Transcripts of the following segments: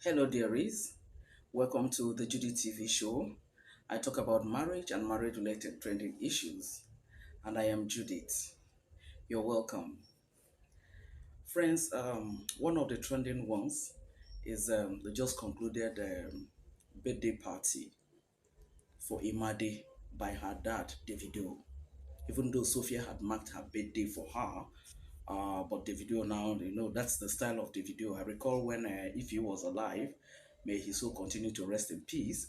Hello, dearies. Welcome to the Judy TV show. I talk about marriage and marriage related trending issues. And I am Judith. You're welcome. Friends, one of the trending ones is the just concluded birthday party for Imade by her dad, Davido. Even though Sophia had marked her birthday for her, but Davido now, that's the style of Davido. I recall when, if he was alive, may he so continue to rest in peace.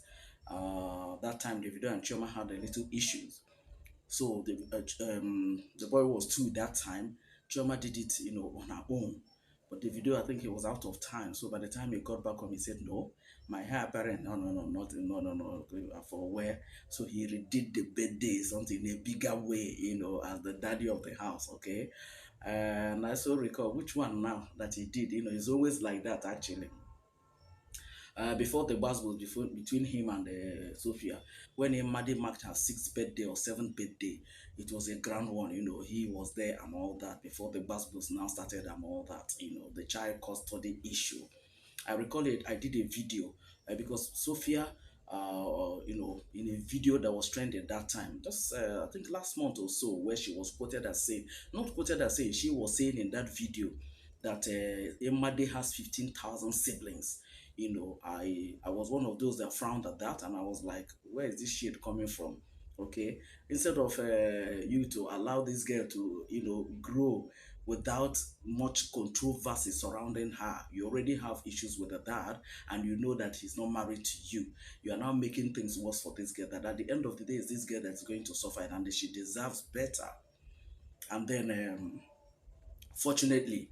That time, Davido and Chioma had a little issues. So the boy was two that time. Chioma did it, on her own. But Davido, I think he was out of time. So by the time he got back home, he said, "No, my hair parent, no, no, no, not, no, no, no, for where?" So he redid the birthday, something in a bigger way, as the daddy of the house. Okay, and I still recall which one now that he did. He's always like that actually. Before the bus was between him and Sophia, when Imade marked her sixth birthday or seventh birthday, it was a grand one. He was there and all that before the bus was now started and all that. The child custody issue. I recall it. I did a video because Sophia, in a video that was trending at that time, just I think last month or so, where she was quoted as saying, not quoted as saying, she was saying in that video that Imade has 15,000 siblings. I was one of those that frowned at that, and I was like, where is this shit coming from? Okay, instead of you to allow this girl to grow without much controversy surrounding her. You already have issues with the dad, and you know that he's not married to you. You are now making things worse for this girl. That at the end of the day, is this girl that's going to suffer, and she deserves better. And then, fortunately,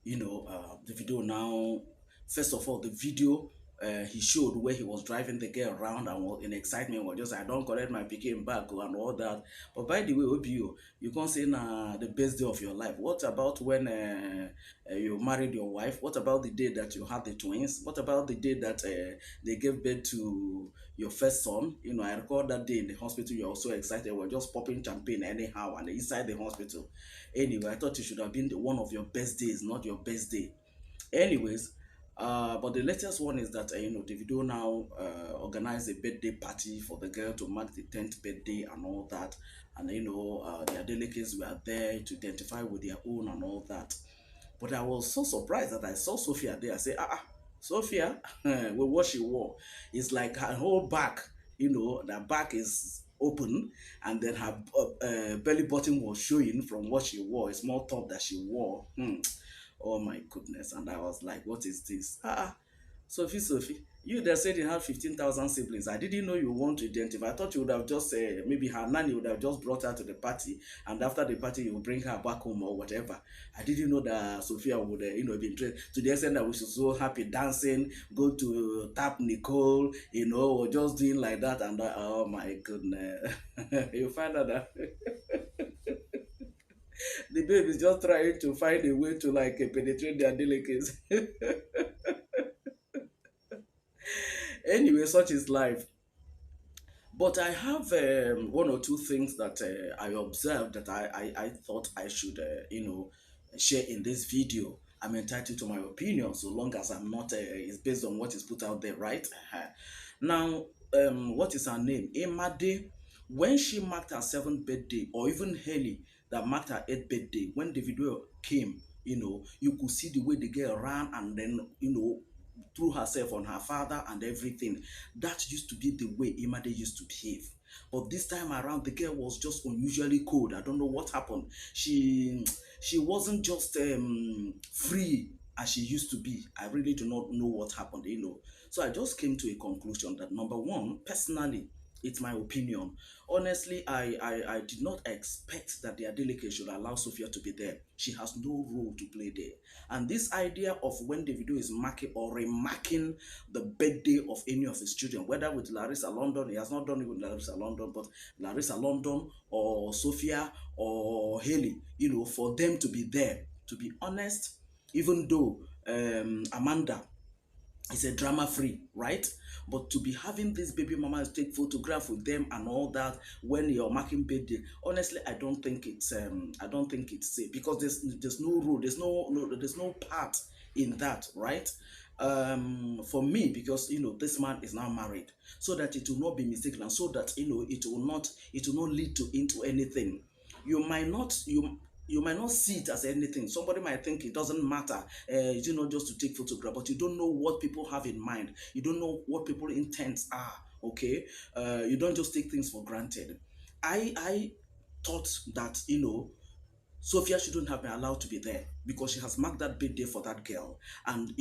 the video now, first of all, the video he showed where he was driving the girl around and was in excitement, was just, I don't collect my picking back and all that. But by the way, OBU, you can't say the best day of your life. What about when you married your wife? What about the day that you had the twins? What about the day that they gave birth to your first son? I recall that day in the hospital, you were so excited, we're just popping champagne anyhow and inside the hospital. Anyway, I thought it should have been one of your best days, not your best day. Anyways, but the latest one is that Davido now organized a birthday party for the girl to mark the 10th birthday and all that, and the Adelekes were there to identify with their own and all that. But I was so surprised that I saw Sophia there. I said, Sophia, with what she wore, it's like her whole back, the back is open, and then her belly button was showing from what she wore, a small top that she wore. Oh my goodness. And I was like, what is this? Sophie, you that said you have 15,000 siblings. I didn't know you want to identify. I thought you would have just, maybe her nanny would have just brought her to the party. And after the party, you will bring her back home or whatever. I didn't know that Sophia would, be interested to the extent that we should so happy dancing, go to tap Nicole, or just doing like that. And oh my goodness. You find out that the baby is just trying to find a way to like penetrate their delicacies. Anyway, such is life. But I have one or two things that I observed that I thought I should, share in this video. I'm entitled to my opinion so long as I'm not, it's based on what is put out there, right? Now, what is her name? Imade, when she marked her seventh birthday, or even Haley that marked her eighth birthday, when the video came, you could see the way the girl ran and then, threw herself on her father and everything. That used to be the way Imade used to behave. But this time around, the girl was just unusually cold. I don't know what happened. She wasn't just free as she used to be. I really do not know what happened. So I just came to a conclusion that number one, personally, it's my opinion. Honestly, I did not expect that the Adeleke should allow Sophia to be there. She has no role to play there. And this idea of when Davido is marking or remarking the birthday of any of his children, whether with Larissa London, he has not done it with Larissa London, but Larissa London or Sophia or Haley, for them to be there. To be honest, even though Amanda it's a drama free, right? But to be having this baby mama take photograph with them and all that when you're marking birthday, honestly, I don't think it's safe because there's no rule, there's no part in that, right? for me, because this man is now married, so that it will not be mistaken, and so that it will not lead to into anything. You might not see it as anything. Somebody might think it doesn't matter, just to take photograph, but you don't know what people have in mind. You don't know what people's intents are. Okay, you don't just take things for granted. I thought that Sophia shouldn't have been allowed to be there, because she has marked that birthday for that girl. And,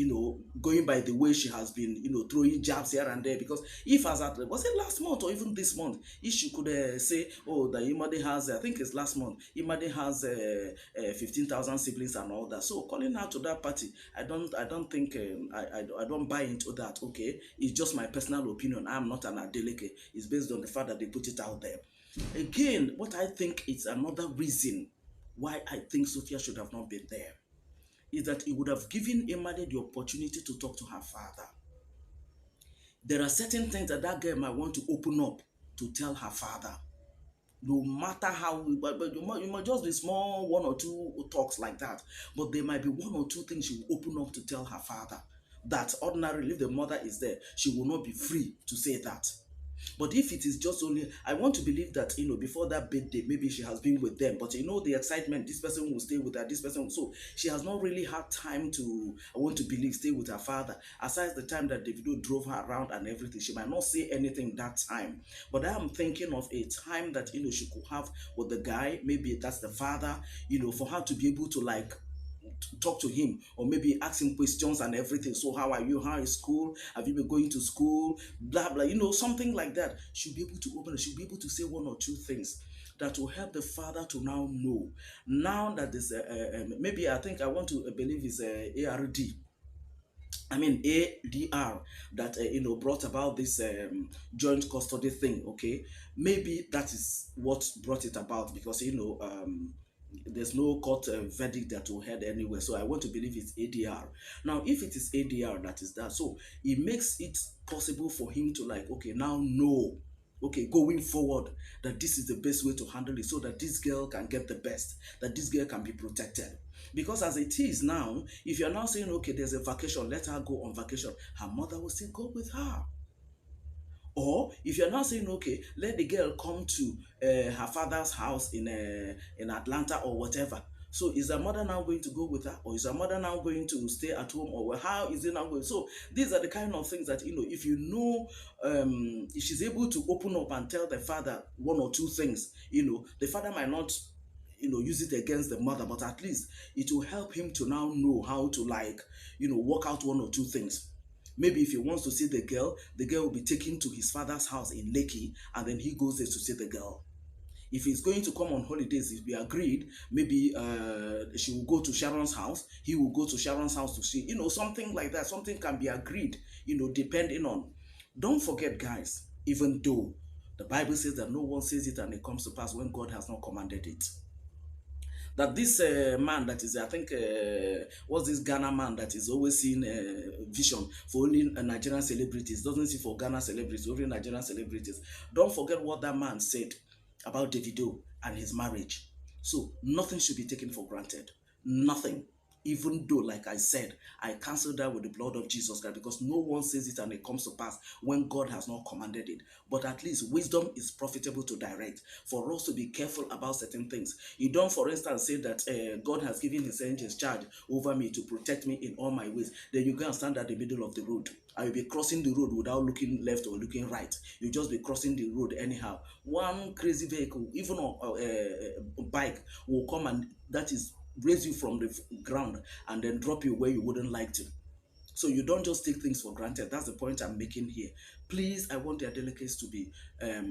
going by the way she has been, throwing jabs here and there, because if, as at, was it last month or even this month, if she could say, oh, the Imade has, I think it's last month, Imade has 15,000 siblings and all that. So calling her to that party, I don't think, I don't buy into that. Okay, it's just my personal opinion. I'm not an Adeleke. It's based on the fact that they put it out there. Again, what I think is another reason why I think Sophia should have not been there is that it would have given Imade the opportunity to talk to her father. There are certain things that that girl might want to open up to tell her father. No matter how, but you might just be small, one or two talks like that. But there might be one or two things she will open up to tell her father, that ordinarily, if the mother is there, she will not be free to say that. But if it is just only, I want to believe that, before that birthday, maybe she has been with them. But the excitement, this person will stay with her, this person. So she has not really had time to, I want to believe, stay with her father. Aside the time that Davido drove her around and everything, she might not say anything that time. But I am thinking of a time that, she could have with the guy, maybe that's the father, for her to be able to, like, talk to him, or maybe ask him questions and everything. So how are you? How is school? Have you been going to school? Blah blah. Something like that. She'll be able to open it. She'll be able to say one or two things that will help the father to now know. Now that there's maybe, I think, I want to believe is ARD. I mean ADR, that brought about this joint custody thing. Okay, maybe that is what brought it about, because there's no court verdict that will head anywhere. So I want to believe it's ADR. Now, if it is ADR that is that, so it makes it possible for him to, like, okay, now know, okay, going forward, that this is the best way to handle it, so that this girl can get the best, that this girl can be protected. Because as it is now, if you're now saying, okay, there's a vacation, let her go on vacation, her mother will still go with her. Or if you're now saying, okay, let the girl come to her father's house in Atlanta or whatever. So is her mother now going to go with her, or is her mother now going to stay at home, or how is it now going? So these are the kind of things that, if if she's able to open up and tell the father one or two things, the father might not use it against the mother, but at least it will help him to now know how to, like, work out one or two things. Maybe if he wants to see the girl will be taken to his father's house in Lekki, and then he goes there to see the girl. If he's going to come on holidays, if we agreed, maybe she will go to Sharon's house, he will go to Sharon's house to see, something like that. Something can be agreed, depending on. Don't forget, guys, even though the Bible says that no one says it and it comes to pass when God has not commanded it, that this man that is, I think, what's this Ghana man that is always seeing vision for only Nigerian celebrities, doesn't see for Ghana celebrities, only Nigerian celebrities. Don't forget what that man said about Davido and his marriage. So nothing should be taken for granted. Nothing. Even though, like I said, I cancel that with the blood of Jesus Christ, because no one says it and it comes to pass when God has not commanded it. But at least wisdom is profitable to direct, for us to be careful about certain things. You don't, for instance, say that God has given his angels charge over me to protect me in all my ways. Then you go and stand at the middle of the road. I will be crossing the road without looking left or looking right. You just be crossing the road anyhow. One crazy vehicle, even a bike, will come, and that is raise you from the ground and then drop you where you wouldn't like to. So you don't just take things for granted. That's the point I'm making here. Please, I want the Adelekes to be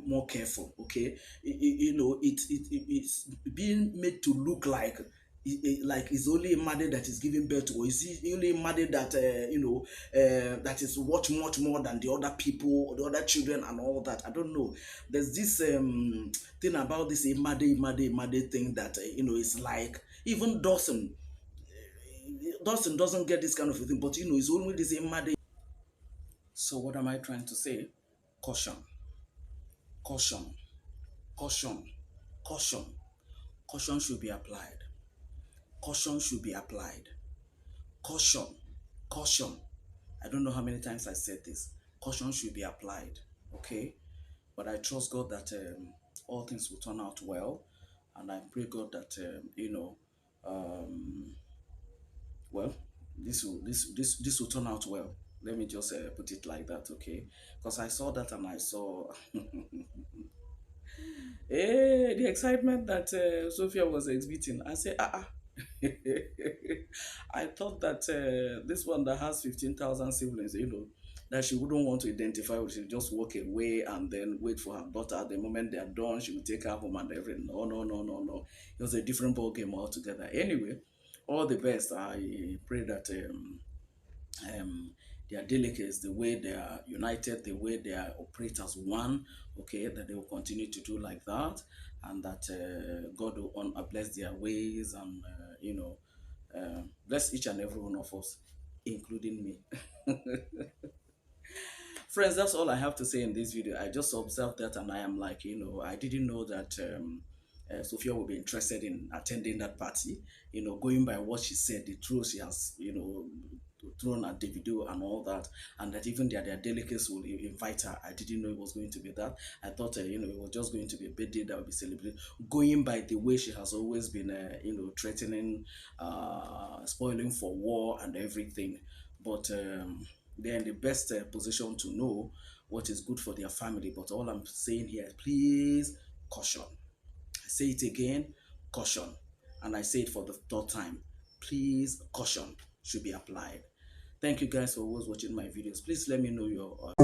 more careful. Okay, it's being made to look like it's only Imade that is giving birth to, or is it only Imade that that is much more than the other people, the other children, and all that. I don't know. There's this thing about this Imade thing that is like, even Dawson doesn't get this kind of a thing, but it's only the same Imade. So what am I trying to say? Caution, caution, caution, caution. Caution should be applied. Caution should be applied. Caution, caution. I don't know how many times I said this. Caution should be applied, okay? But I trust God that all things will turn out well, and I pray God that um, well, this will turn out well. Let me just put it like that, okay? Because I saw that and I saw the excitement that Sophia was exhibiting. I say, I thought that this one that has 15,000 siblings, that she wouldn't want to identify with. She would just walk away and then wait for her daughter. The moment they are done, she would take her home and everything. No, no, no, no, no. It was a different ball game altogether. Anyway, all the best. I pray that um, their Adelekes, the way they are united, the way they are operate as one, okay, that they will continue to do like that, and that God will bless their ways and, bless each and every one of us, including me. Friends, that's all I have to say in this video. I just observed that and I am like, I didn't know that Sophia will be interested in attending that party. Going by what she said, the truth she has, thrown at Davido and all that, and that even their delegates will invite her. I didn't know it was going to be that. I thought, it was just going to be a birthday that will be celebrated. Going by the way she has always been, threatening, spoiling for war and everything. But they're in the best position to know what is good for their family. But all I'm saying here, please caution. I say it again, caution. And I say it for the third time. Please, caution should be applied. Thank you guys for always watching my videos. Please let me know your